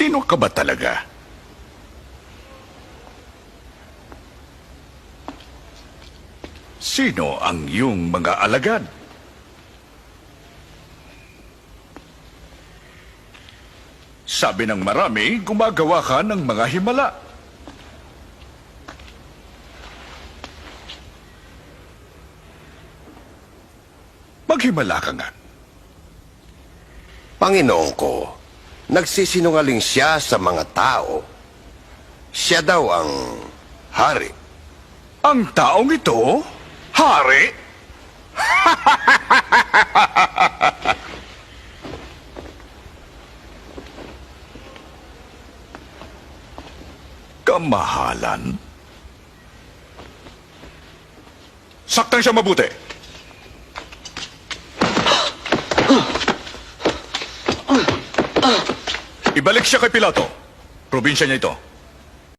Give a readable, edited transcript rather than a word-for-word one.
Sino ka ba talaga? Sino ang iyong mga alagad? Sabi ng marami, gumagawa ka ng mga himala. Maghimala ka nga. Panginoon ko, nagsisinungaling siya sa mga tao. Siya daw ang hari. Ang taong ito, hari? Kamahalan? Saktan siya mabuti. Ibalik siya kay Pilato. Probinsya niya ito.